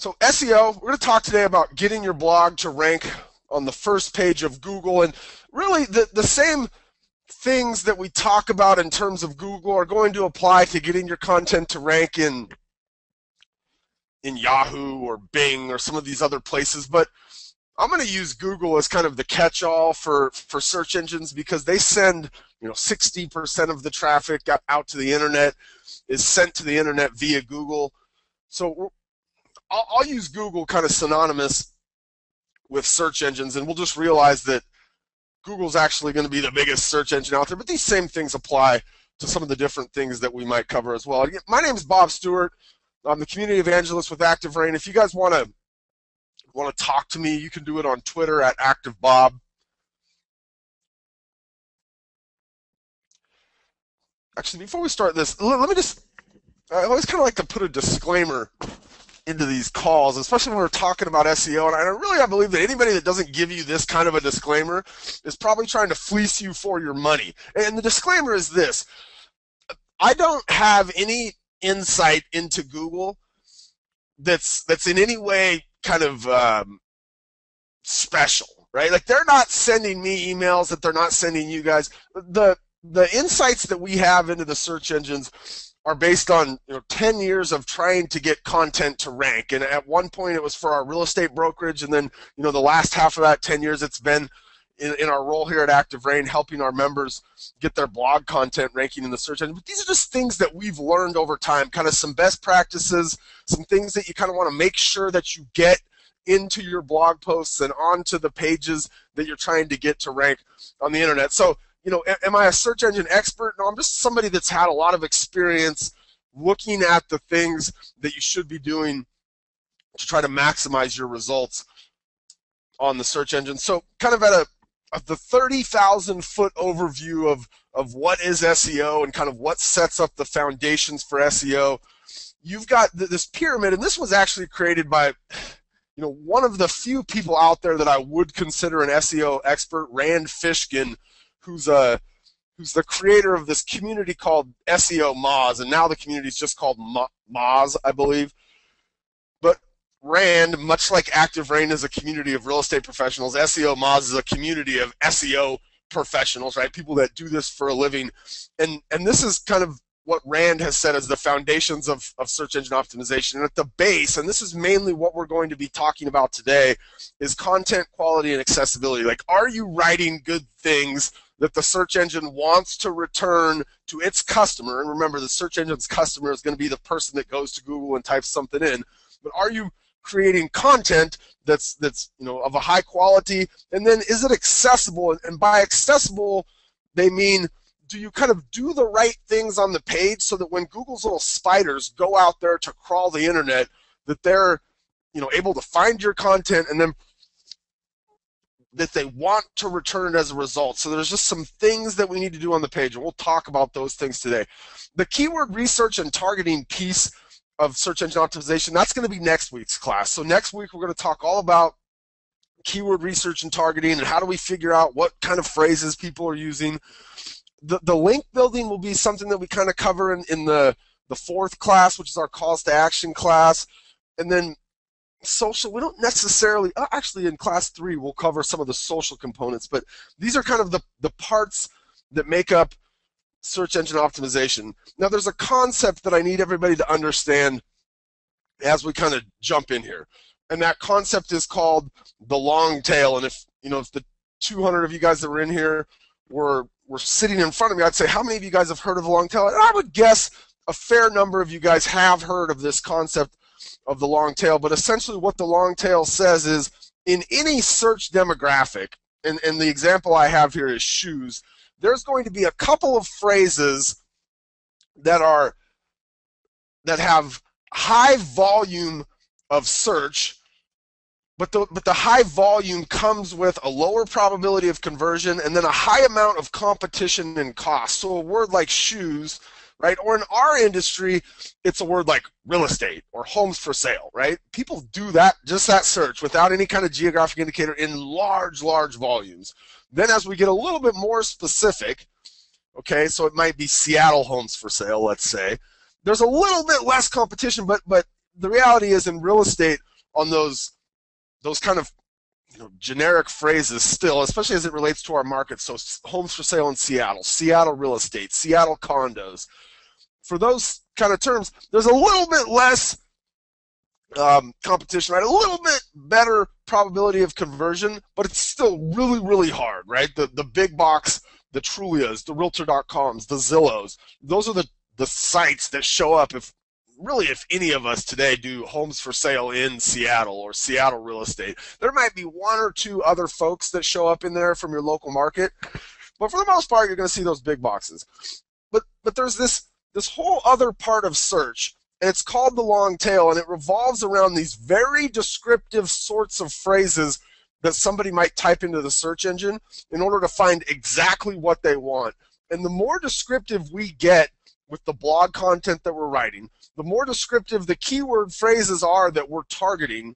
So SEO, we're going to talk today about getting your blog to rank on the first page of Google, and really the same things that we talk about in terms of Google are going to apply to getting your content to rank in Yahoo or Bing or some of these other places, but I'm going to use Google as kind of the catch-all for search engines because they send 60% of the traffic out to the internet is sent to the internet via Google. So I'll use Google kind of synonymous with search engines, and we'll just realize that Google's actually going to be the biggest search engine out there, but these same things apply to some of the different things that we might cover as well. Again, my name is Bob Stewart. I'm the community evangelist with ActiveRain. If you guys want to talk to me, you can do it on Twitter at ActiveBob. Actually, before we start this, let me just, I always kind of like to put a disclaimer into these calls, especially when we're talking about SEO, and I believe that anybody that doesn't give you this kind of a disclaimer is probably trying to fleece you for your money. And the disclaimer is this: I don't have any insight into Google that's in any way kind of special, right? Like, they're not sending me emails that they're not sending you guys. The insights that we have into the search engines are based on 10 years of trying to get content to rank. And at one point it was for our real estate brokerage, and then the last half of that 10 years it's been in our role here at ActiveRain, helping our members get their blog content ranking in the search engine. But these are just things that we've learned over time, kind of some best practices, some things that you kind of want to make sure that you get into your blog posts and onto the pages that you're trying to get to rank on the internet. So, am I a search engine expert? No, I'm just somebody that's had a lot of experience looking at the things that you should be doing to try to maximize your results on the search engine. So kind of at the 30,000-foot overview of what is SEO and kind of what sets up the foundations for SEO, you've got this pyramid, and this was actually created by one of the few people out there that I would consider an SEO expert, Rand Fishkin, who's the creator of this community called SEO Moz, and now the community is just called Moz, I believe. But Rand, much like ActiveRain is a community of real estate professionals, SEO Moz is a community of SEO professionals, right? People that do this for a living. And this is kind of what Rand has said as the foundations of search engine optimization. And at the base, and this is mainly what we're going to be talking about today, is content quality and accessibility. Like, are you writing good things that the search engine wants to return to its customer? And remember, the search engine's customer is going to be the person that goes to Google and types something in. But are you creating content that's of a high quality? And then is it accessible? And by accessible, they mean, do you kind of do the right things on the page so that when Google's little spiders go out there to crawl the internet, that they're able to find your content and then that they want to return it as a result? So there's just some things that we need to do on the page, and we'll talk about those things today. The keyword research and targeting piece of search engine optimization, that's going to be next week's class. So next week we're going to talk all about keyword research and targeting and how do we figure out what kind of phrases people are using. The link building will be something that we kind of cover in the fourth class, which is our calls to action class. And then social, we don't necessarily, actually in class 3 we'll cover some of the social components, but these are kind of the parts that make up search engine optimization. Now there's a concept that I need everybody to understand as we kind of jump in here, and that concept is called the long tail. And if the 200 of you guys that were in here were sitting in front of me, I'd say, how many of you guys have heard of the long tail? And I would guess a fair number of you guys have heard of this concept of the long tail. But essentially what the long tail says is, in any search demographic, and the example I have here is shoes, there's going to be a couple of phrases that have high volume of search, but the high volume comes with a lower probability of conversion and then a high amount of competition and cost. So a word like shoes, right? Or in our industry, it's a word like real estate or homes for sale, right? People do just that search without any kind of geographic indicator in large volumes. Then as we get a little bit more specific, okay, so it might be Seattle homes for sale, let's say, there's a little bit less competition, but the reality is in real estate, on those kind of generic phrases still, especially as it relates to our market. So homes for sale in Seattle, Seattle real estate, Seattle condos. For those kind of terms, there's a little bit less competition, right? A little bit better probability of conversion, but it's still really, really hard, right? The big box, the Trulias, the Realtor.coms, the Zillows, those are the sites that show up if any of us today do homes for sale in Seattle or Seattle real estate. There might be one or two other folks that show up in there from your local market, but for the most part, you're going to see those big boxes. But there's this whole other part of search, and it's called the long tail, and it revolves around these very descriptive sorts of phrases that somebody might type into the search engine in order to find exactly what they want. And the more descriptive we get with the blog content that we're writing, the more descriptive the keyword phrases are that we're targeting,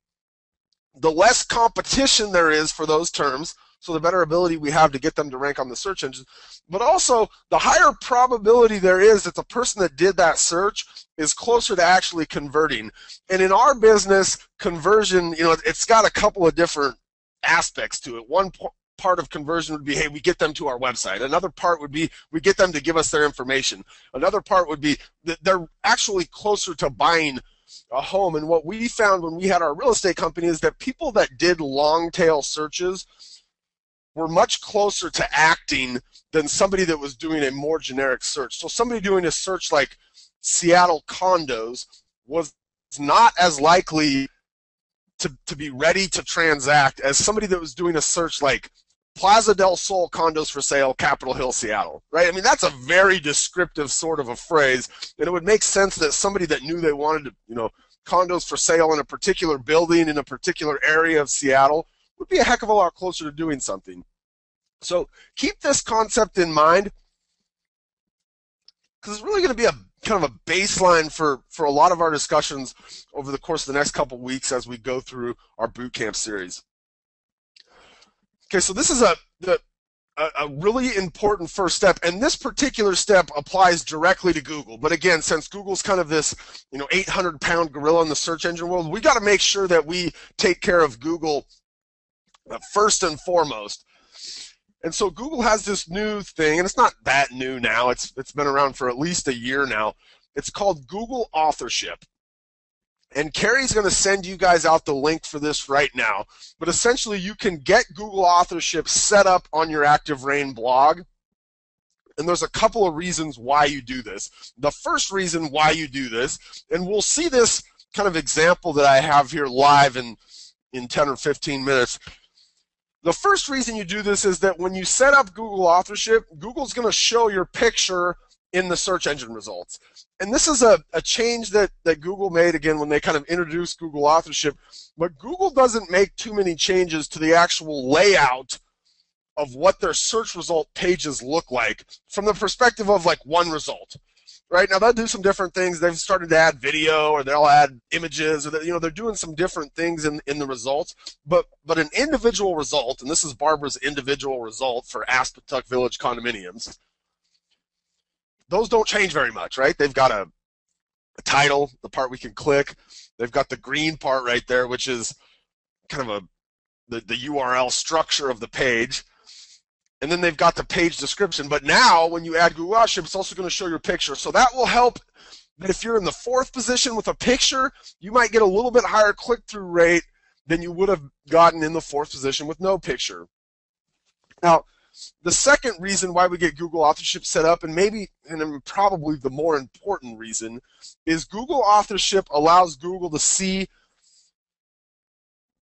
the less competition there is for those terms, so the better ability we have to get them to rank on the search engine. But also, the higher probability there is that the person that did that search is closer to actually converting. And in our business, conversion, it's got a couple of different aspects to it. One part of conversion would be, hey, we get them to our website. Another part would be we get them to give us their information. Another part would be that they're actually closer to buying a home. And what we found when we had our real estate company is that people that did long tail searches were much closer to acting than somebody that was doing a more generic search. So somebody doing a search like Seattle condos was not as likely to be ready to transact as somebody that was doing a search like Plaza del Sol condos for sale, Capitol Hill, Seattle, right? I mean, that's a very descriptive sort of a phrase, and it would make sense that somebody that knew they wanted to, condos for sale in a particular building in a particular area of Seattle would be a heck of a lot closer to doing something. So keep this concept in mind, because it's really going to be a kind of a baseline for a lot of our discussions over the course of the next couple weeks as we go through our boot camp series. Okay, so this is a really important first step, and this particular step applies directly to Google. But again, since Google's kind of this 800-pound gorilla in the search engine world, we got to make sure that we take care of Google first and foremost. And so Google has this new thing, and it's not that new now. It's been around for at least a year now. It's called Google Authorship. And Carrie's going to send you guys out the link for this right now. But essentially, you can get Google Authorship set up on your ActiveRain blog. And there's a couple of reasons why you do this. The first reason why you do this, and we'll see this kind of example that I have here live in 10 or 15 minutes. The first reason you do this is that when you set up Google Authorship, Google's going to show your picture in the search engine results. And this is a change that Google made, again, when they kind of introduced Google Authorship. But Google doesn't make too many changes to the actual layout of what their search result pages look like from the perspective of like one result. Right now, they'll do some different things. They've started to add video, or they'll add images, or they're doing some different things in the results. But an individual result, and this is Barbara's individual result for Aspetuck Village condominiums. Those don't change very much, right? They've got a title, the part we can click. They've got the green part right there, which is kind of the URL structure of the page. And then they've got the page description. But now, when you add Google Authorship, it's also going to show your picture. So that will help that if you're in the 4th position with a picture, you might get a little bit higher click-through rate than you would have gotten in the 4th position with no picture. Now, the second reason why we get Google Authorship set up, and probably the more important reason, is Google Authorship allows Google to see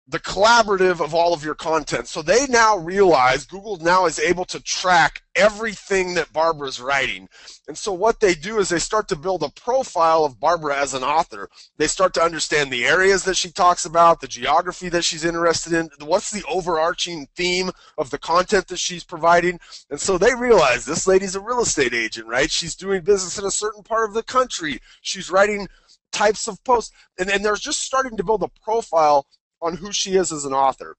the collaborative of all of your content. So they now realize, Google now is able to track everything that Barbara's writing. And so what they do is they start to build a profile of Barbara as an author. They start to understand the areas that she talks about, the geography that she's interested in, what's the overarching theme of the content that she's providing. And so they realize this lady's a real estate agent, right? She's doing business in a certain part of the country. She's writing types of posts. And they're just starting to build a profile on who she is as an author.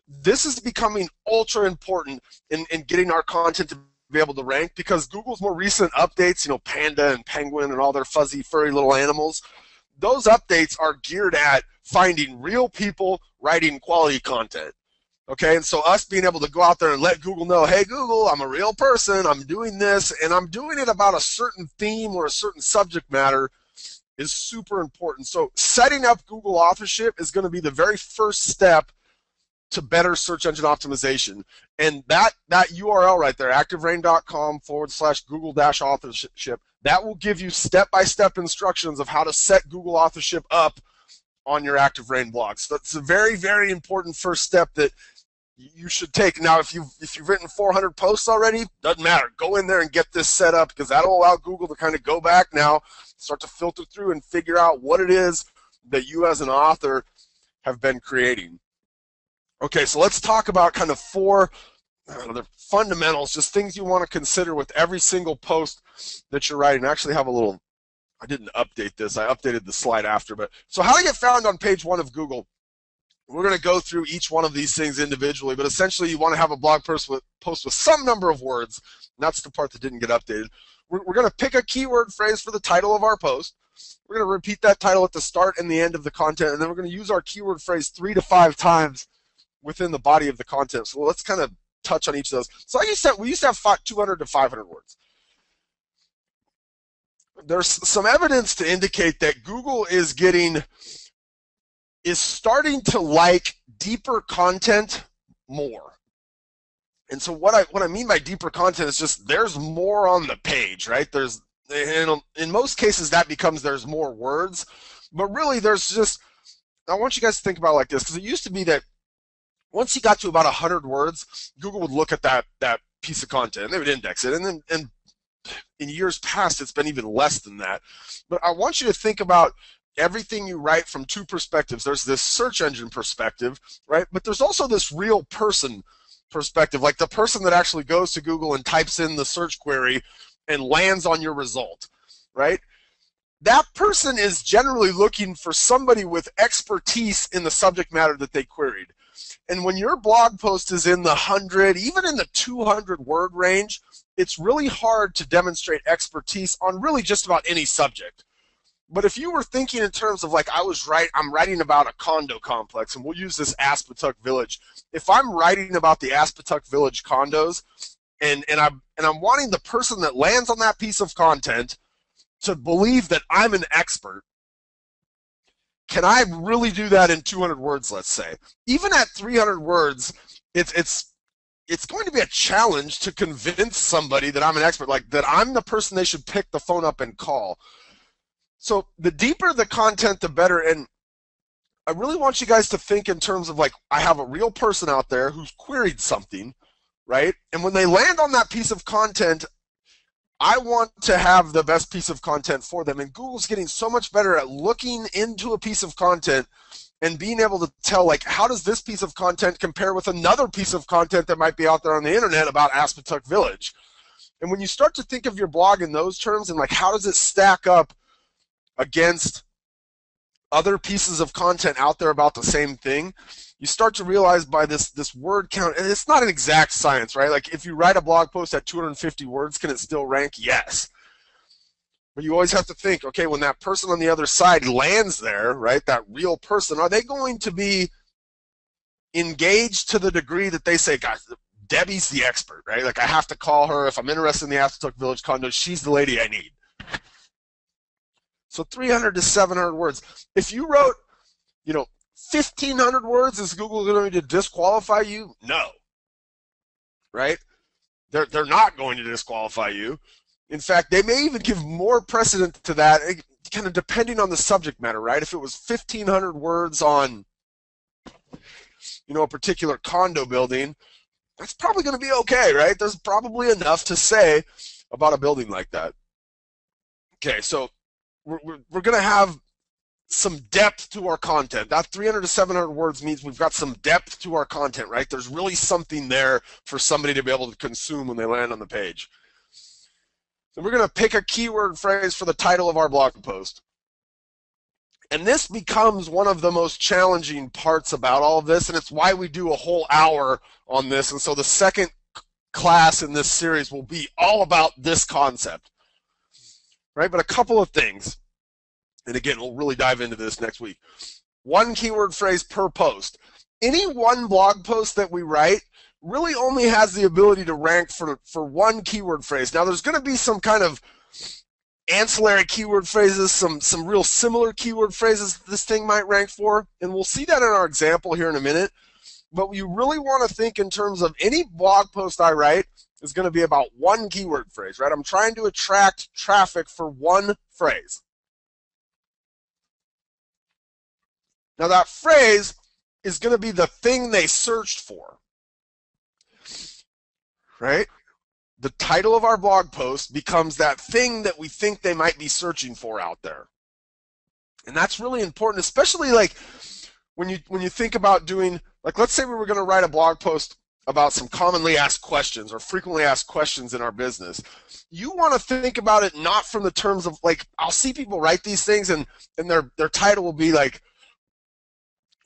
This is becoming ultra important in getting our content to be able to rank, because Google's more recent updates, Panda and Penguin and all their fuzzy, furry little animals, those updates are geared at finding real people writing quality content. Okay, and so us being able to go out there and let Google know, hey Google, I'm a real person, I'm doing this, and I'm doing it about a certain theme or a certain subject matter is super important. So setting up Google authorship is going to be the very first step to better search engine optimization. And that URL right there, activerain.com/Google-authorship, that will give you step-by-step instructions of how to set Google authorship up on your ActiveRain blog. So that's a very, very important first step that you should take. Now, if you've written 400 posts already, doesn't matter. Go in there and get this set up, because that'll allow Google to kind of go back now, start to filter through and figure out what it is that you as an author have been creating. Okay, so let's talk about kind of four the fundamentals, just things you want to consider with every single post that you're writing. I actually have a little, I didn't update this. I updated the slide after. But so how to get found on page 1 of Google. We're going to go through each one of these things individually, but essentially you want to have a blog post with some number of words, and that's the part that didn't get updated. We're going to pick a keyword phrase for the title of our post. We're going to repeat that title at the start and the end of the content, and then we're going to use our keyword phrase 3 to 5 times within the body of the content. So let's kind of touch on each of those. So like you said, we used to have 200 to 500 words. There's some evidence to indicate that Google is starting to like deeper content more. And so what I mean by deeper content is just there's more on the page, right? There's, in most cases that becomes there's more words, but really there's just, I want you guys to think about it like this, because it used to be that once you got to about 100 words, Google would look at that piece of content and they would index it, and in years past it's been even less than that. But I want you to think about everything you write from two perspectives. There's this search engine perspective, right? But there's also this real person perspective, like the person that actually goes to Google and types in the search query and lands on your result, right? That person is generally looking for somebody with expertise in the subject matter that they queried. And when your blog post is in the 100, even in the 200 word range, it's really hard to demonstrate expertise on really just about any subject. But if you were thinking in terms of like I'm writing about a condo complex, and we'll use this Aspetuck Village. If I'm writing about the Aspetuck Village condos, and I'm wanting the person that lands on that piece of content to believe that I'm an expert, can I really do that in 200 words, let's say? Even at 300 words, it's going to be a challenge to convince somebody that I'm an expert, like that I'm the person they should pick the phone up and call. So the deeper the content, the better. And I really want you guys to think in terms of like, I have a real person out there who's queried something, right? And when they land on that piece of content, I want to have the best piece of content for them. And Google's getting so much better at looking into a piece of content and being able to tell, like, how does this piece of content compare with another piece of content that might be out there on the internet about Aspetuck Village? And when you start to think of your blog in those terms and like, how does it stack up against other pieces of content out there about the same thing, you start to realize by this word count, and it's not an exact science, right? Like if you write a blog post at 250 words, can it still rank? Yes. But you always have to think, okay, when that person on the other side lands there, right, that real person, are they going to be engaged to the degree that they say, guys, Debbie's the expert, right? Like I have to call her if I'm interested in the Aspetuck Village condo. She's the lady I need. So 300 to 700 words. If you wrote, 1,500 words, is Google going to disqualify you? No. Right? They're not going to disqualify you. In fact, they may even give more precedent to that, kind of depending on the subject matter, right? If it was 1,500 words on, a particular condo building, that's probably going to be okay, right? There's probably enough to say about a building like that. Okay, so we're going to have some depth to our content. That 300 to 700 words means we've got some depth to our content, right? There's really something there for somebody to be able to consume when they land on the page. So we're going to pick a keyword phrase for the title of our blog post. And this becomes one of the most challenging parts about all of this, and it's why we do a whole hour on this. And so the second class in this series will be all about this concept. Right? But a couple of things. And again, we'll really dive into this next week. One keyword phrase per post. Any one blog post that we write really only has the ability to rank for one keyword phrase. Now, there's going to be some kind of ancillary keyword phrases, some real similar keyword phrases this thing might rank for, and we'll see that in our example here in a minute. But you really want to think in terms of any blog post I write is going to be about one keyword phrase, right? I'm trying to attract traffic for one phrase. Now, that phrase is going to be the thing they searched for, right? The title of our blog post becomes that thing that we think they might be searching for out there. And that's really important, especially like when you think about doing, like, let's say we were going to write a blog post about some commonly asked questions or frequently asked questions in our business. You want to think about it not from the terms of, like, I'll see people write these things and their title will be like,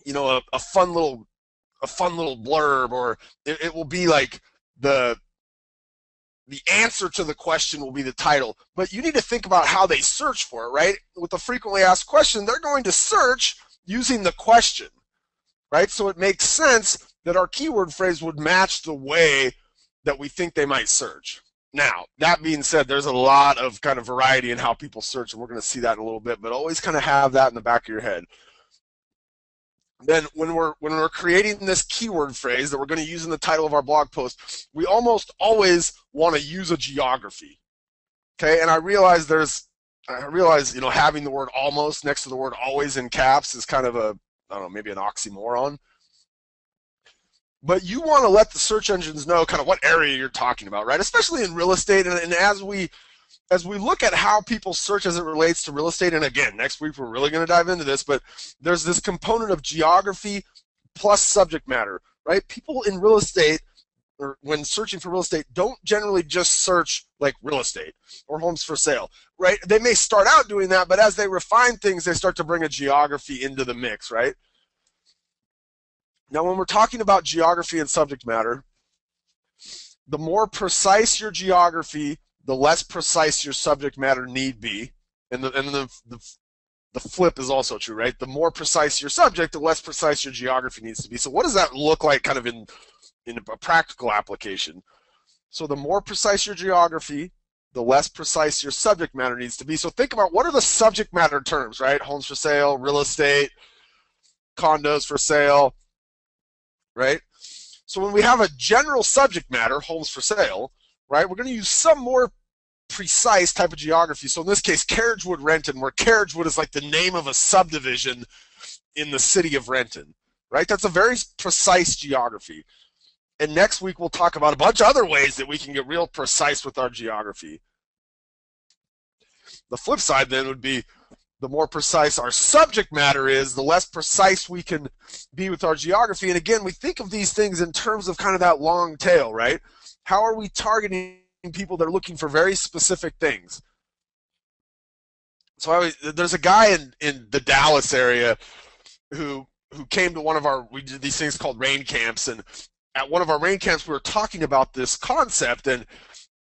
you know, a fun little blurb, or it will be like the answer to the question will be the title. But you need to think about how they search for it, right? With a frequently asked question, they're going to search using the question, right? So it makes sense that our keyword phrase would match the way that we think they might search. Now, that being said, there's a lot of kind of variety in how people search, and we're going to see that in a little bit, but always kind of have that in the back of your head. Then when we're creating this keyword phrase that we're going to use in the title of our blog post, we almost always want to use a geography. Okay, and I realize, you know, having the word almost next to the word always in caps is kind of a, I don't know, maybe an oxymoron. But you want to let the search engines know kind of what area you're talking about, right? Especially in real estate, and as we look at how people search as it relates to real estate, and again, next week we're really going to dive into this, but there's this component of geography plus subject matter, right? People in real estate, or when searching for real estate, don't generally just search like real estate or homes for sale, right? They may start out doing that, but as they refine things, they start to bring a geography into the mix, right? Now, when we're talking about geography and subject matter, the more precise your geography, the less precise your subject matter need be, and the flip is also true, right? The more precise your subject, the less precise your geography needs to be. So what does that look like kind of in a practical application? So the more precise your geography, the less precise your subject matter needs to be. So think about, what are the subject matter terms, right? Homes for sale, real estate, condos for sale, right? So when we have a general subject matter, homes for sale, right, we're going to use some more precise type of geography. So in this case, Carriagewood, Renton, where Carriagewood is like the name of a subdivision in the city of Renton, right? That's a very precise geography. And next week we'll talk about a bunch of other ways that we can get real precise with our geography. The flip side then would be, the more precise our subject matter is, the less precise we can be with our geography. And again, we think of these things in terms of kind of that long tail, right? How are we targeting people that are looking for very specific things? So there's a guy in the Dallas area who came to one of our, we did these things called rain camps, and at one of our rain camps we were talking about this concept, and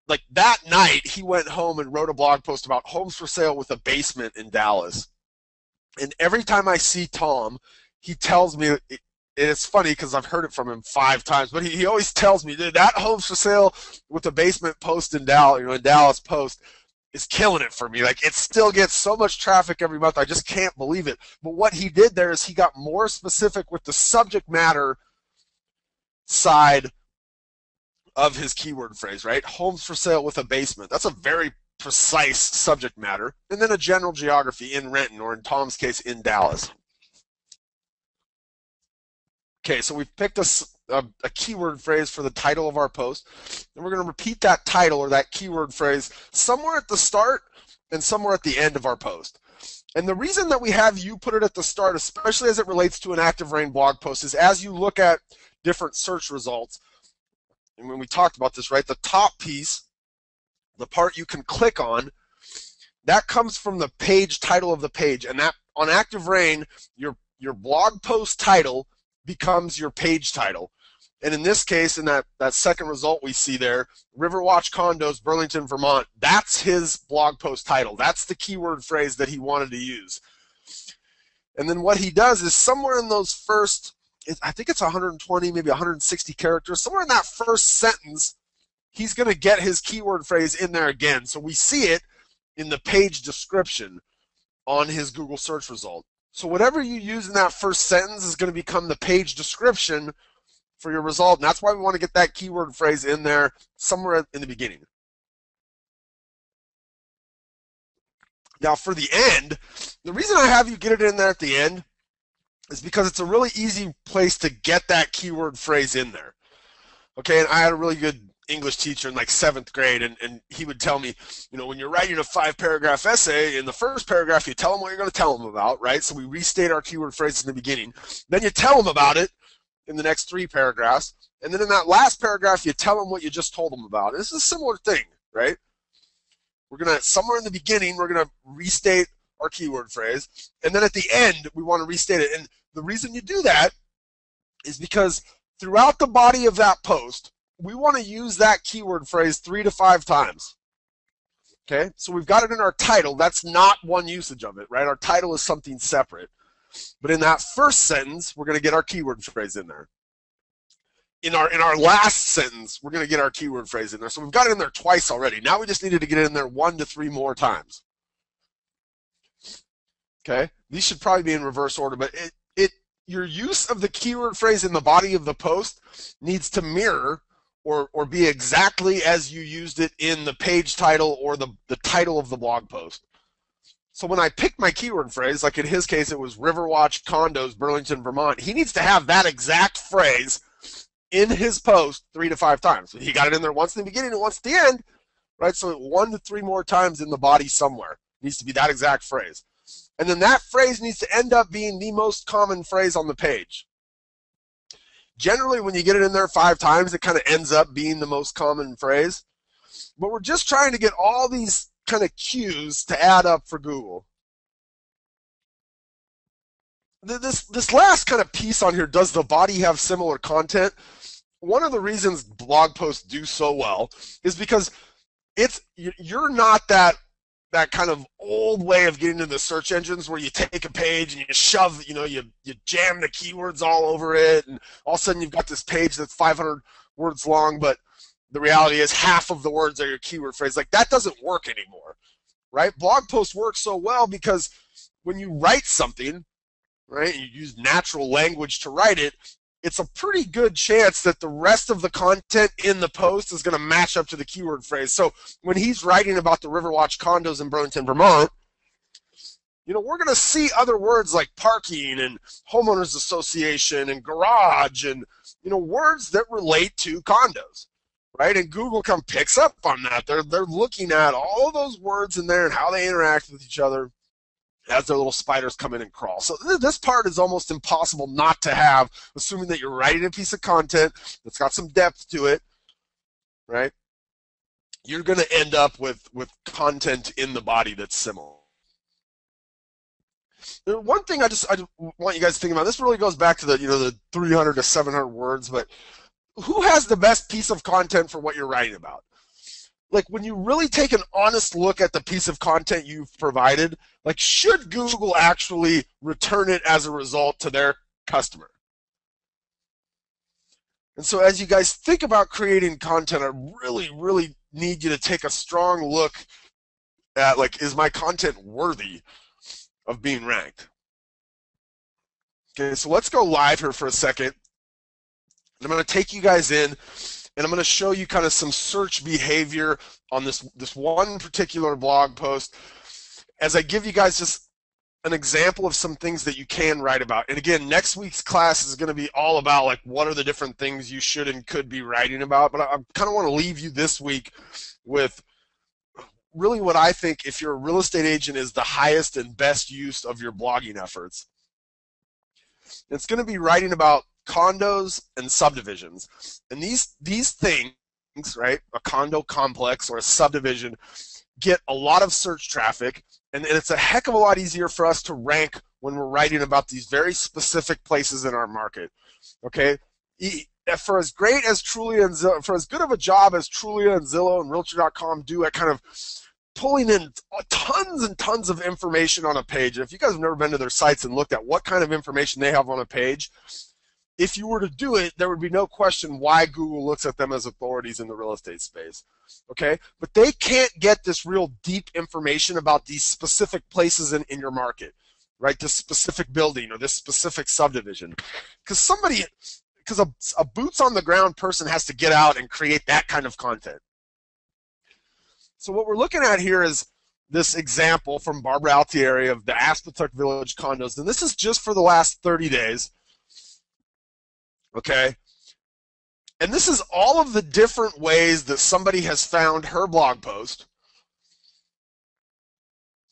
like that night he went home and wrote a blog post about homes for sale with a basement in Dallas. And every time I see Tom, he tells me, it's funny because I've heard it from him 5 times, but he always tells me, dude, that homes for sale with a basement post in Dallas, in Dallas post is killing it for me. Like, it still gets so much traffic every month. I just can't believe it. But what he did there is he got more specific with the subject matter side of his keyword phrase, right? Homes for sale with a basement. That's a very precise subject matter. And then a general geography in Renton, or in Tom's case, in Dallas. Okay, so we've picked a keyword phrase for the title of our post, and we're going to repeat that title or that keyword phrase somewhere at the start and somewhere at the end of our post. And the reason that we have you put it at the start, especially as it relates to an ActiveRain blog post, is as you look at different search results, and when we talked about this, right, the top piece, the part you can click on, that comes from the page title of the page. And that on ActiveRain, your blog post title becomes your page title. And in this case, in that second result we see there, Riverwatch Condos, Burlington, Vermont, that's his blog post title. That's the keyword phrase that he wanted to use. And then what he does is somewhere in those first, I think it's 120, maybe 160 characters, somewhere in that first sentence, he's going to get his keyword phrase in there again. So we see it in the page description on his Google search result. So whatever you use in that first sentence is going to become the page description for your result. And that's why we want to get that keyword phrase in there somewhere in the beginning. Now for the end, the reason I have you get it in there at the end is because it's a really easy place to get that keyword phrase in there. Okay, and I had a really good English teacher in like 7th grade, and he would tell me, you know, when you're writing a 5-paragraph essay, in the first paragraph you tell them what you're going to tell them about, right? So we restate our keyword phrase in the beginning. Then you tell them about it in the next 3 paragraphs, and then in that last paragraph you tell them what you just told them about. This is a similar thing, right? We're going to, somewhere in the beginning, we're going to restate our keyword phrase, and then at the end we want to restate it. And the reason you do that is because throughout the body of that post, we want to use that keyword phrase 3 to 5 times. Okay, so we've got it in our title. That's not one usage of it, right? Our title is something separate. But in that first sentence, we're going to get our keyword phrase in there. In our last sentence, we're going to get our keyword phrase in there. So we've got it in there twice already. Now we just needed to get it in there 1 to 3 more times. Okay, these should probably be in reverse order, but your use of the keyword phrase in the body of the post needs to mirror or be exactly as you used it in the page title or the title of the blog post. So when I picked my keyword phrase, like in his case it was Riverwatch Condos, Burlington, Vermont, he needs to have that exact phrase in his post 3 to 5 times. So he got it in there once in the beginning and once at the end, right? So 1 to 3 more times in the body somewhere. It needs to be that exact phrase. And then that phrase needs to end up being the most common phrase on the page. Generally, when you get it in there 5 times, it kind of ends up being the most common phrase. But we're just trying to get all these kind of cues to add up for Google. This last kind of piece on here, does the body have similar content? One of the reasons blog posts do so well is because you're not that kind of old way of getting into the search engines where you take a page and you shove, you jam the keywords all over it, and all of a sudden you've got this page that's 500 words long, but the reality is half of the words are your keyword phrase. Like, that doesn't work anymore, right? Blog posts work so well because when you write something, right, you use natural language to write it, it's a pretty good chance that the rest of the content in the post is going to match up to the keyword phrase. So when he's writing about the Riverwatch condos in Burlington, Vermont, we're going to see other words like parking and homeowners association and garage and, words that relate to condos, right? And Google picks up on that. They're looking at all of those words in there and how they interact with each other as their little spiders come in and crawl. So this part is almost impossible not to have, assuming that you're writing a piece of content that's got some depth to it, right? You're going to end up with content in the body that's similar. One thing I want you guys to think about, this really goes back to the 300 to 700 words, but who has the best piece of content for what you're writing about? Like, when you really take an honest look at the piece of content you've provided, like, should Google actually return it as a result to their customer? And so as you guys think about creating content, I really, really need you to take a strong look at, like, is my content worthy of being ranked? Okay, so let's go live here for a second. And I'm going to take you guys in, and I'm going to show you kind of some search behavior on this one particular blog post as I give you guys just an example of some things that you can write about. And again, next week's class is going to be all about, like, what are the different things you should and could be writing about. But I kind of want to leave you this week with really what I think, if you're a real estate agent, is the highest and best use of your blogging efforts. It's going to be writing about condos and subdivisions. And these things, right, a condo complex or a subdivision, get a lot of search traffic, and it's a heck of a lot easier for us to rank when we're writing about these very specific places in our market. Okay, for as great as Trulia and Zillow, for as good of a job as Trulia and Zillow and Realtor.com do at kind of pulling in tons and tons of information on a page. And if you guys have never been to their sites and looked at what kind of information they have on a page, if you were to do it, there would be no question why Google looks at them as authorities in the real estate space. Okay? But they can't get this real deep information about these specific places in your market, right? This specific building or this specific subdivision. Because a boots on the ground person has to get out and create that kind of content. So what we're looking at here is this example from Barbara Altieri of the Aspetuck Village condos, and this is just for the last 30 days. Okay? And this is all of the different ways that somebody has found her blog post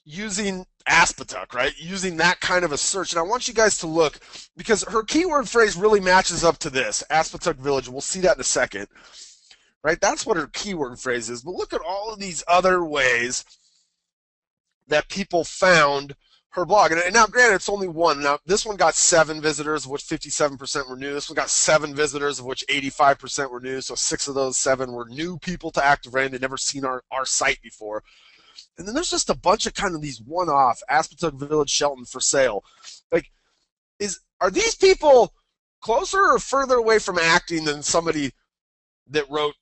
using Aspetuck, right? Using that kind of a search. And I want you guys to look, because her keyword phrase really matches up to this, Aspetuck Village. We'll see that in a second. Right? That's what her keyword phrase is. But look at all of these other ways that people found her blog. And now, granted, it's only one. Now, this one got 7 visitors, of which 57% were new. This one got 7 visitors, of which 85% were new. So 6 of those 7 were new people to ActiveRain. They'd never seen our site before. And then there's just a bunch of kind of these one-off, Aspetuck Village, Shelton for sale. Like, are these people closer or further away from acting than somebody that wrote,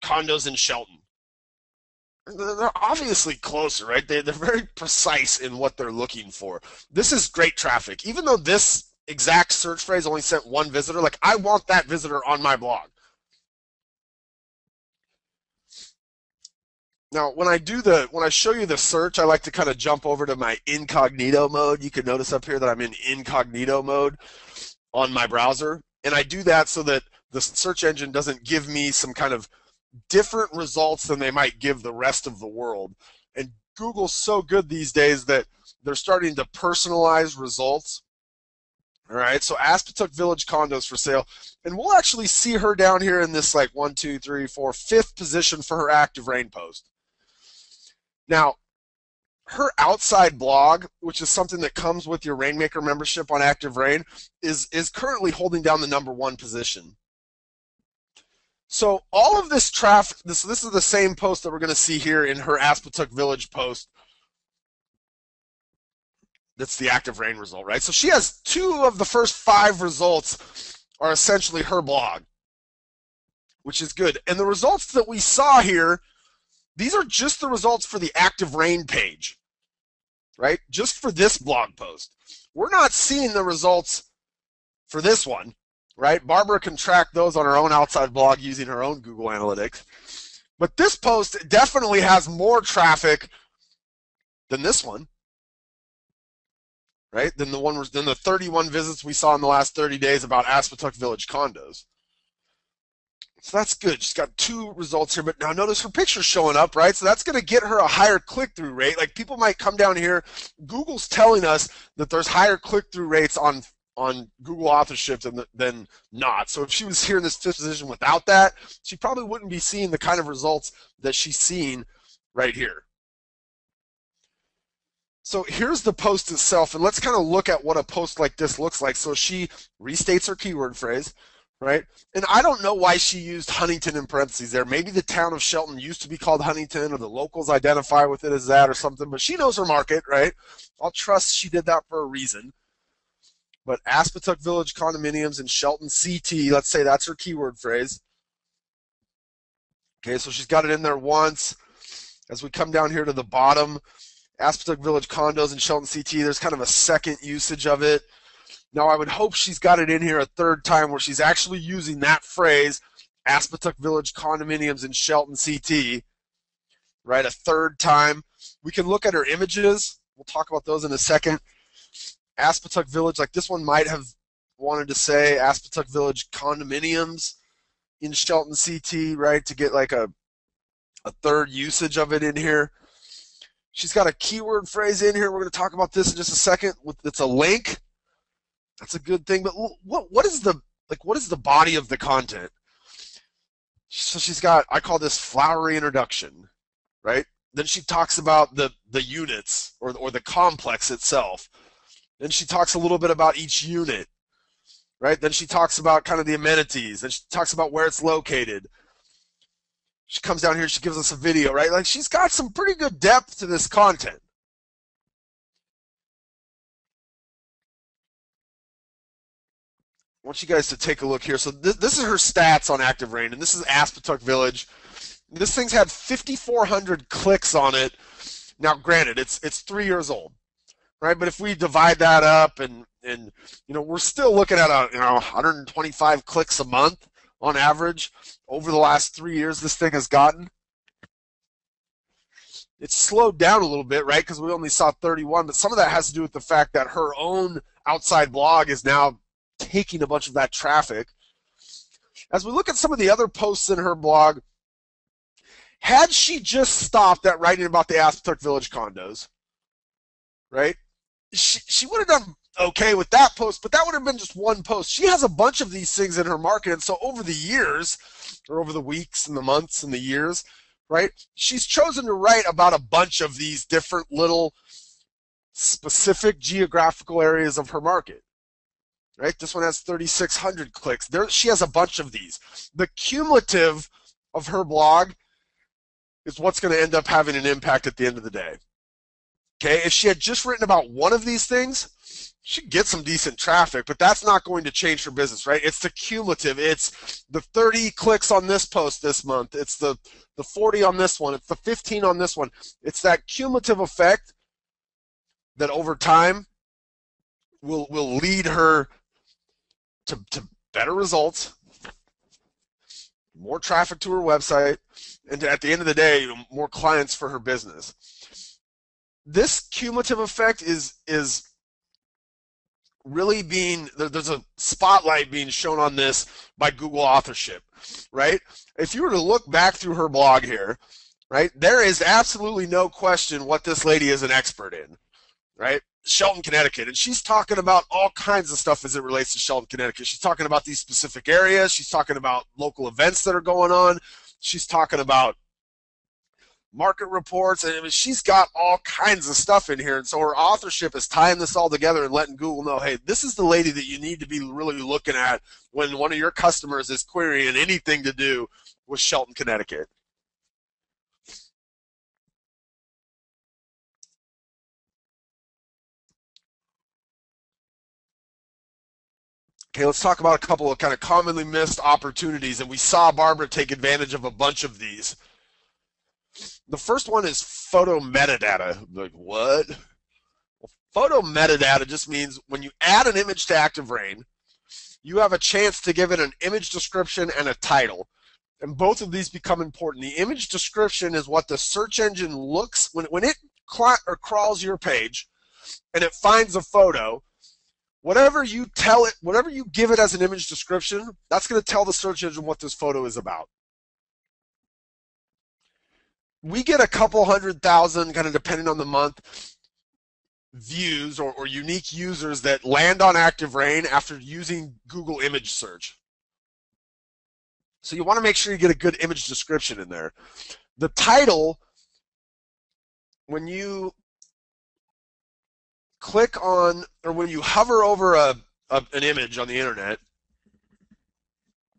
condos in Shelton? They're obviously closer, right? They're very precise in what they're looking for. This is great traffic. Even though this exact search phrase only sent 1 visitor, like, I want that visitor on my blog. Now, when I show you the search, I like to kind of jump over to my incognito mode. You can notice up here that I'm in incognito mode on my browser. And I do that so that the search engine doesn't give me some kind of different results than they might give the rest of the world. And Google's so good these days that they're starting to personalize results. All right, so Aspetuck Village condos for sale. And we'll actually see her down here in this, like, 1, 2, 3, 4, 5th position for her ActiveRain post. Now, her outside blog, which is something that comes with your Rainmaker membership on ActiveRain, is currently holding down the #1 position. So all of this traffic, this is the same post that we're going to see here in her Aspetuck Village post. That's the ActiveRain result, right? So she has 2 of the first 5 results are essentially her blog, which is good. And the results that we saw here, these are just the results for the ActiveRain page, right? Just for this blog post. We're not seeing the results for this one, right? Barbara can track those on her own outside blog using her own Google Analytics. But this post definitely has more traffic than this one, right? Than the 31 visits we saw in the last 30 days about Aspetuck Village condos. So that's good. She's got 2 results here, but now notice her picture's showing up, right? So that's going to get her a higher click-through rate. Like, people might come down here. Google's telling us that there's higher click-through rates on Google authorship than not. So if she was here in this 5th position without that, she probably wouldn't be seeing the kind of results that she's seeing right here. So here's the post itself, and let's kind of look at what a post like this looks like. So she restates her keyword phrase, right? And I don't know why she used Huntington in parentheses there. Maybe the town of Shelton used to be called Huntington, or the locals identify with it as that or something, but she knows her market, right? I'll trust she did that for a reason. But Aspetuck Village condominiums in Shelton CT, let's say that's her keyword phrase. Okay, so she's got it in there once. As we come down here to the bottom, Aspetuck Village condos in Shelton CT, there's kind of a second usage of it. Now, I would hope she's got it in here a 3rd time where she's actually using that phrase, Aspetuck Village condominiums in Shelton CT, right, a 3rd time. We can look at her images. We'll talk about those in a second. Aspetuck Village, like this one might have wanted to say Aspetuck Village condominiums in Shelton CT, right, to get like a 3rd usage of it in here. She's got a keyword phrase in here. We're going to talk about this in just a second. It's a link. That's a good thing. But what is the body of the content? So she's got, I call this flowery introduction, right? Then she talks about the units or the complex itself. Then she talks a little bit about each unit, right? Then she talks about kind of the amenities. Then she talks about where it's located. She comes down here, she gives us a video, right? Like, she's got some pretty good depth to this content. I want you guys to take a look here. So this is her stats on ActiveRain, and this is Aspetuck Village. This thing's had 5,400 clicks on it. Now, granted, it's 3 years old, right? But if we divide that up, and we're still looking at 125 clicks a month on average over the last 3 years. This thing has gotten. It's slowed down a little bit, right? Because we only saw 31, but some of that has to do with the fact that her own outside blog is now taking a bunch of that traffic. As we look at some of the other posts in her blog, had she just stopped at writing about the Aspetuck Village condos, right, she would have done okay with that post, but that would have been just one post. She has a bunch of these things in her market, and so over the years, or over the weeks and the months and the years, right, she's chosen to write about a bunch of these different little specific geographical areas of her market. Right? This one has 3,600 clicks. She has a bunch of these. The cumulative of her blog is what's going to end up having an impact at the end of the day. Okay, if she had just written about one of these things, she'd get some decent traffic, but that's not going to change her business, right? It's the cumulative. It's the 30 clicks on this post this month. It's the 40 on this one. It's the 15 on this one. It's that cumulative effect that over time will lead her to better results, more traffic to her website, and at the end of the day, more clients for her business. This cumulative effect is really being, there's a spotlight being shown on this by Google authorship, right? If you were to look back through her blog here, right, there is absolutely no question what this lady is an expert in, right? Shelton, Connecticut, and she's talking about all kinds of stuff as it relates to Shelton, Connecticut. She's talking about these specific areas. She's talking about local events that are going on. She's talking about market reports, and I mean, she's got all kinds of stuff in here. And so her authorship is tying this all together and letting Google know, hey, this is the lady that you need to be really looking at when one of your customers is querying anything to do with Shelton, Connecticut. Okay, let's talk about a couple of kind of commonly missed opportunities, and we saw Barbara take advantage of a bunch of these. The first one is photo metadata. Like, what? Well, photo metadata just means when you add an image to ActiveRain, you have a chance to give it an image description and a title. And both of these become important. The image description is what the search engine looks, when it crawls your page and it finds a photo, whatever you tell it, whatever you give it as an image description, that's going to tell the search engine what this photo is about. We get a couple 100,000, kind of depending on the month, views or unique users that land on ActiveRain after using Google image search. So you want to make sure you get a good image description in there. The title, when you click on, or when you hover over an image on the internet,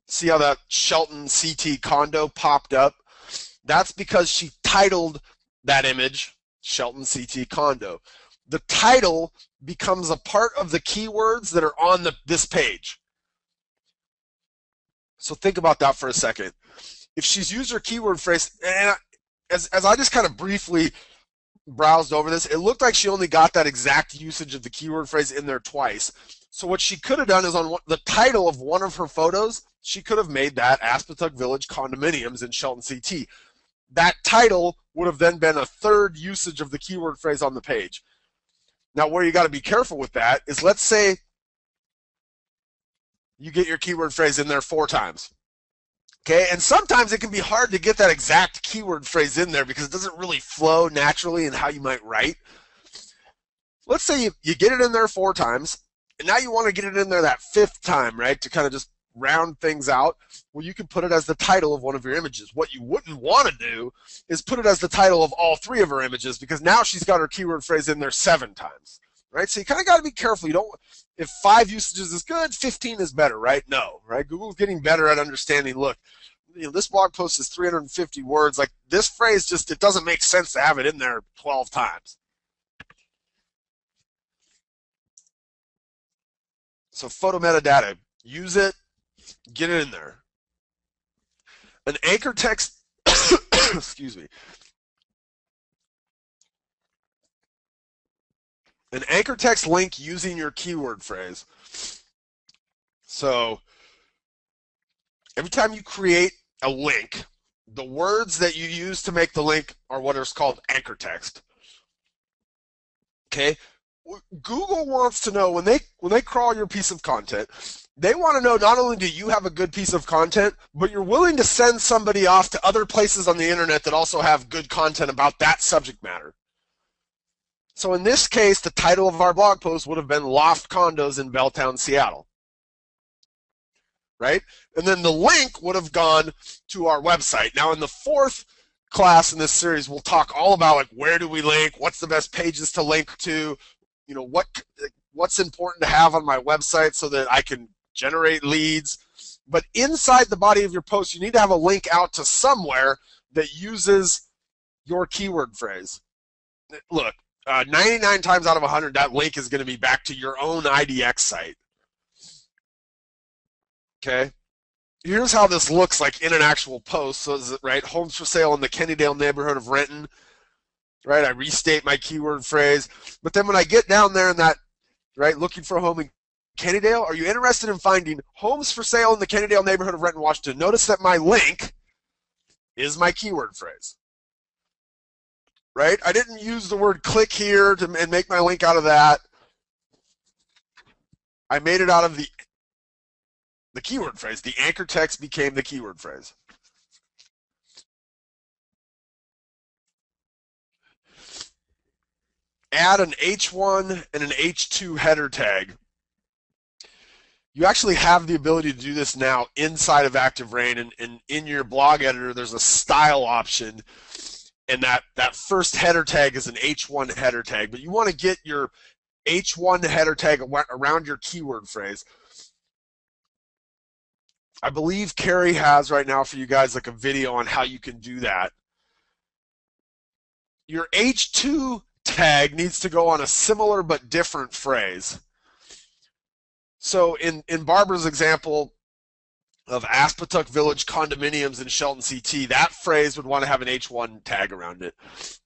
see how that Shelton CT condo popped up? That's because she titled that image Shelton CT condo. The title becomes a part of the keywords that are on this page. So think about that for a second. If she's used her keyword phrase, and as I just kind of briefly browsed over this, it looked like she only got that exact usage of the keyword phrase in there twice. So what she could have done is on the title of one of her photos, she could have made that Aspetuck Village condominiums in Shelton CT. That title would have then been a third usage of the keyword phrase on the page. Now, where you got to be careful with that is, let's say you get your keyword phrase in there 4 times. Okay, and sometimes it can be hard to get that exact keyword phrase in there because it doesn't really flow naturally in how you might write. Let's say you get it in there 4 times, and now you want to get it in there that 5th time, right, to kind of just round things out. Well, you can put it as the title of one of your images. What you wouldn't want to do is put it as the title of all 3 of her images, because now she's got her keyword phrase in there 7 times, right? So you kind of got to be careful. You don't, if 5 usages is good, 15 is better, right? No, right? Google's getting better at understanding, look, this blog post is 350 words. Like this phrase just, it doesn't make sense to have it in there 12 times. So photo metadata, use it, get it in there. An anchor text, excuse me. An anchor text link using your keyword phrase. So every time you create a link, the words that you use to make the link are what is called anchor text. Okay? Google wants to know when they crawl your piece of content, they want to know not only do you have a good piece of content, but you're willing to send somebody off to other places on the internet that also have good content about that subject matter. So in this case, the title of our blog post would have been Loft Condos in Belltown, Seattle. Right? And then the link would have gone to our website. Now in the fourth class in this series, we'll talk all about like where do we link, what's the best pages to link to, what's important to have on my website so that I can generate leads. But inside the body of your post, you need to have a link out to somewhere that uses your keyword phrase. Look, 99 times out of 100, that link is going to be back to your own IDX site. Okay? Here's how this looks like in an actual post. So is it right? Homes for sale in the Kennydale neighborhood of Renton. Right? I restate my keyword phrase. But then when I get down there in that, right, looking for a home in Kennydale, are you interested in finding homes for sale in the Kennydale neighborhood of Renton, Washington? Notice that my link is my keyword phrase. Right? I didn't use the word click here and make my link out of that. I made it out of the keyword phrase. The anchor text became the keyword phrase. Add an H1 and an H2 header tag. You actually have the ability to do this now inside of ActiveRain, and in your blog editor there's a style option, and that first header tag is an H1 header tag, but you want to get your H1 header tag around your keyword phrase. I believe Carrie has right now for you guys like a video on how you can do that. Your H2 tag needs to go on a similar but different phrase. So in Barbara's example of Aspetuck Village condominiums in Shelton CT, that phrase would want to have an H1 tag around it.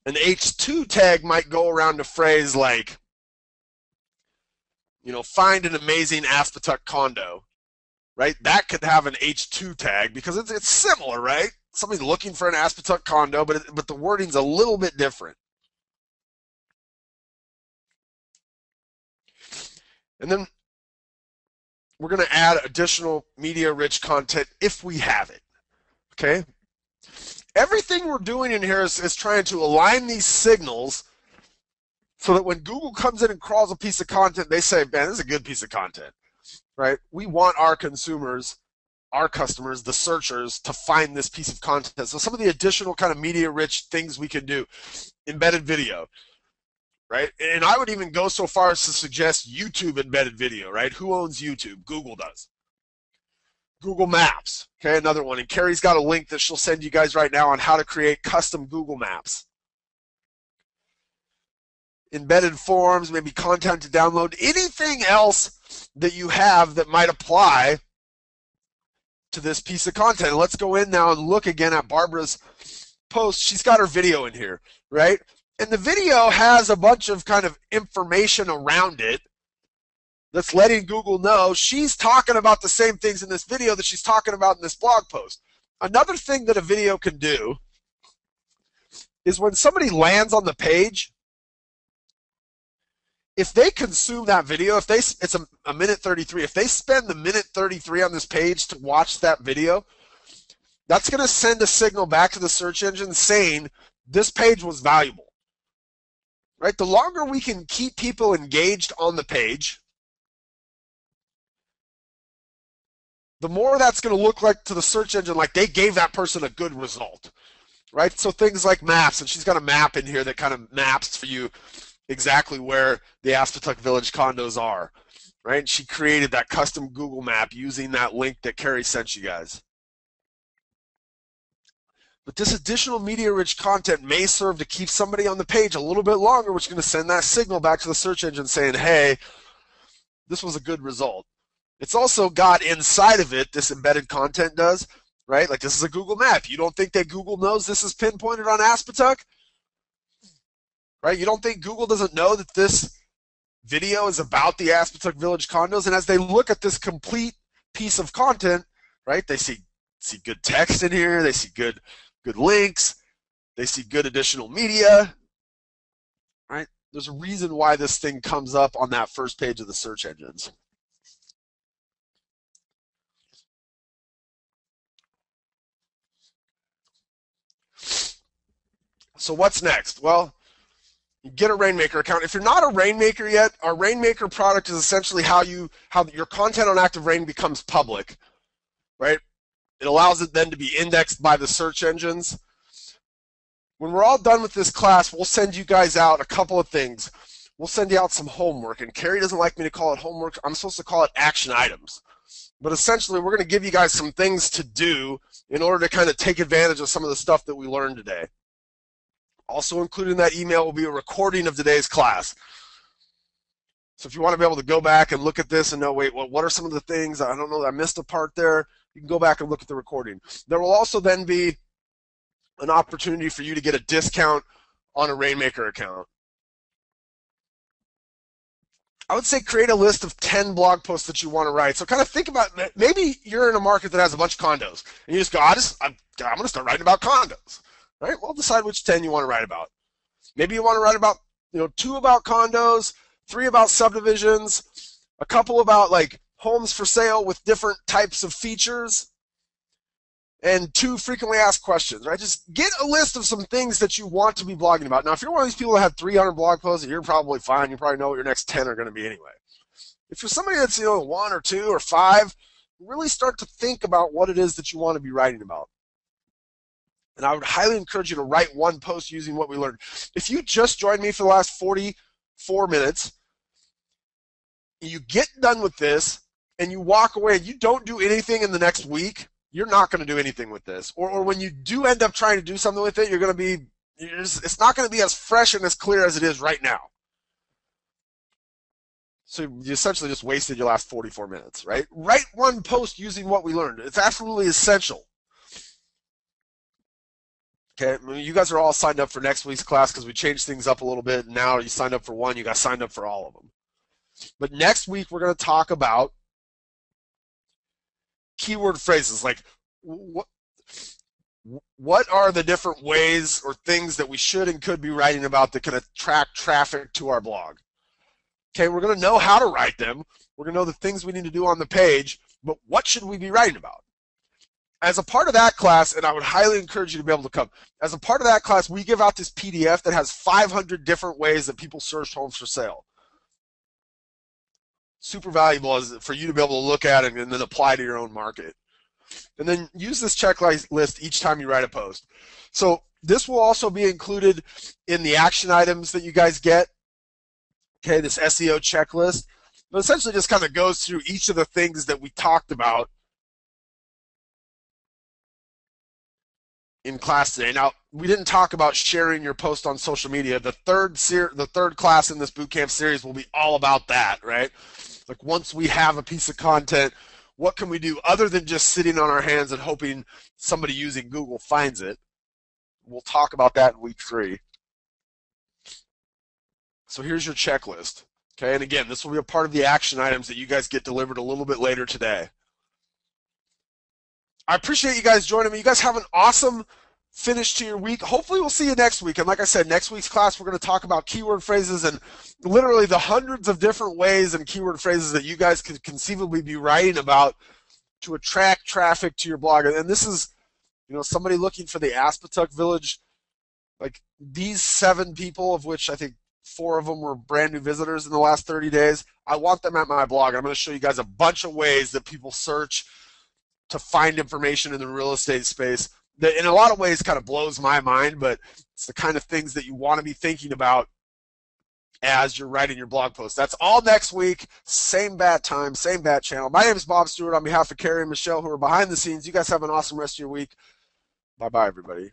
An H2 tag might go around a phrase like, find an amazing Aspetuck condo. Right? That could have an H2 tag because it's similar, right? Somebody's looking for an Aspetuck condo, but the wording's a little bit different. And then we're going to add additional media-rich content if we have it. Okay? Everything we're doing in here is trying to align these signals so that when Google comes in and crawls a piece of content, they say, man, this is a good piece of content. Right? We want our consumers, our customers, the searchers, to find this piece of content. So some of the additional kind of media-rich things we can do. Embedded video. Right? And I would even go so far as to suggest YouTube embedded video, right? Who owns YouTube? Google does. Google Maps, okay, another one. And Carrie's got a link that she'll send you guys right now on how to create custom Google Maps. Embedded forms, maybe content to download, anything else that you have that might apply to this piece of content. And let's go in now and look again at Barbara's post. She's got her video in here, right? And the video has a bunch of kind of information around it that's letting Google know she's talking about the same things in this video that she's talking about in this blog post. Another thing that a video can do is when somebody lands on the page, if they consume that video, it's a minute 33, if they spend the minute 33 on this page to watch that video, that's going to send a signal back to the search engine saying this page was valuable. Right? The longer we can keep people engaged on the page, the more that's going to look like to the search engine like they gave that person a good result. Right? So things like maps, and she's got a map in here that kind of maps for you exactly where the Aspetuck Village condos are. Right? And she created that custom Google map using that link that Carrie sent you guys. But this additional media-rich content may serve to keep somebody on the page a little bit longer, which is going to send that signal back to the search engine saying, hey, this was a good result. It's also got inside of it, this embedded content does, right? Like this is a Google map. You don't think that Google knows this is pinpointed on Aspetuck? Right? You don't think Google doesn't know that this video is about the Aspetuck Village condos? And as they look at this complete piece of content, right, they see good text in here, they see good links, they see good additional media, right? There's a reason why this thing comes up on that first page of the search engines. So what's next? Well, you get a Rainmaker account. If you're not a Rainmaker yet, our Rainmaker product is essentially how your content on ActiveRain becomes public, right? It allows it then to be indexed by the search engines. When we're all done with this class, we'll send you guys out a couple of things. We'll send you out some homework, and Carrie doesn't like me to call it homework. I'm supposed to call it action items. But essentially, we're going to give you guys some things to do in order to kind of take advantage of some of the stuff that we learned today. Also included in that email will be a recording of today's class. So if you want to be able to go back and look at this and know, wait, well, what are some of the things? I don't know, I missed a part there. You can go back and look at the recording. There will also then be an opportunity for you to get a discount on a Rainmaker account. I would say create a list of 10 blog posts that you want to write. So kind of think about, maybe you're in a market that has a bunch of condos, and you just go, I'm going to start writing about condos. Right? Well, decide which 10 you want to write about. Maybe you want to write about, 2 about condos, 3 about subdivisions, a couple about like homes for sale with different types of features, and 2 frequently asked questions, right? Just get a list of some things that you want to be blogging about. Now, if you're one of these people that have 300 blog posts, you're probably fine. You probably know what your next 10 are going to be anyway. If you're somebody that's, 1 or 2 or 5, really start to think about what it is that you want to be writing about. And I would highly encourage you to write 1 post using what we learned. If you just joined me for the last 44 minutes, you get done with this, and you walk away and you don't do anything in the next week, you're not going to do anything with this. Or when you do end up trying to do something with it, it's not going to be as fresh and as clear as it is right now. So you essentially just wasted your last 44 minutes, right? Write 1 post using what we learned. It's absolutely essential. Okay, you guys are all signed up for next week's class because we changed things up a little bit. Now you signed up for 1, you got signed up for all of them. But next week we're going to talk about keyword phrases, like what are the different ways or things that we should and could be writing about that can attract traffic to our blog. Okay, we're going to know how to write them. We're going to know the things we need to do on the page, but what should we be writing about? As a part of that class, and I would highly encourage you to be able to come, as a part of that class, we give out this PDF that has 500 different ways that people search homes for sale. Super valuable for you to be able to look at it and then apply to your own market. And then use this checklist each time you write a post. So this will also be included in the action items that you guys get. Okay, this SEO checklist. But essentially just kind of goes through each of the things that we talked about in class today. Now, we didn't talk about sharing your post on social media. The third class in this bootcamp series will be all about that, right? Like once we have a piece of content, what can we do other than just sitting on our hands and hoping somebody using Google finds it? We'll talk about that in week 3. So here's your checklist. Okay, and again, this will be a part of the action items that you guys get delivered a little bit later today. I appreciate you guys joining me. You guys have an awesome finish to your week. Hopefully we'll see you next week. And like I said, next week's class, we're going to talk about keyword phrases and literally the hundreds of different ways and keyword phrases that you guys could conceivably be writing about to attract traffic to your blog. And this is, somebody looking for the Aspetuck Village, like these 7 people, of which I think 4 of them were brand new visitors in the last 30 days. I want them at my blog. I'm going to show you guys a bunch of ways that people search to find information in the real estate space that in a lot of ways kind of blows my mind, but it's the kind of things that you want to be thinking about as you're writing your blog post. That's all next week. Same bat time, same bat channel. My name is Bob Stewart on behalf of Carrie and Michelle, who are behind the scenes. You guys have an awesome rest of your week. Bye-bye, everybody.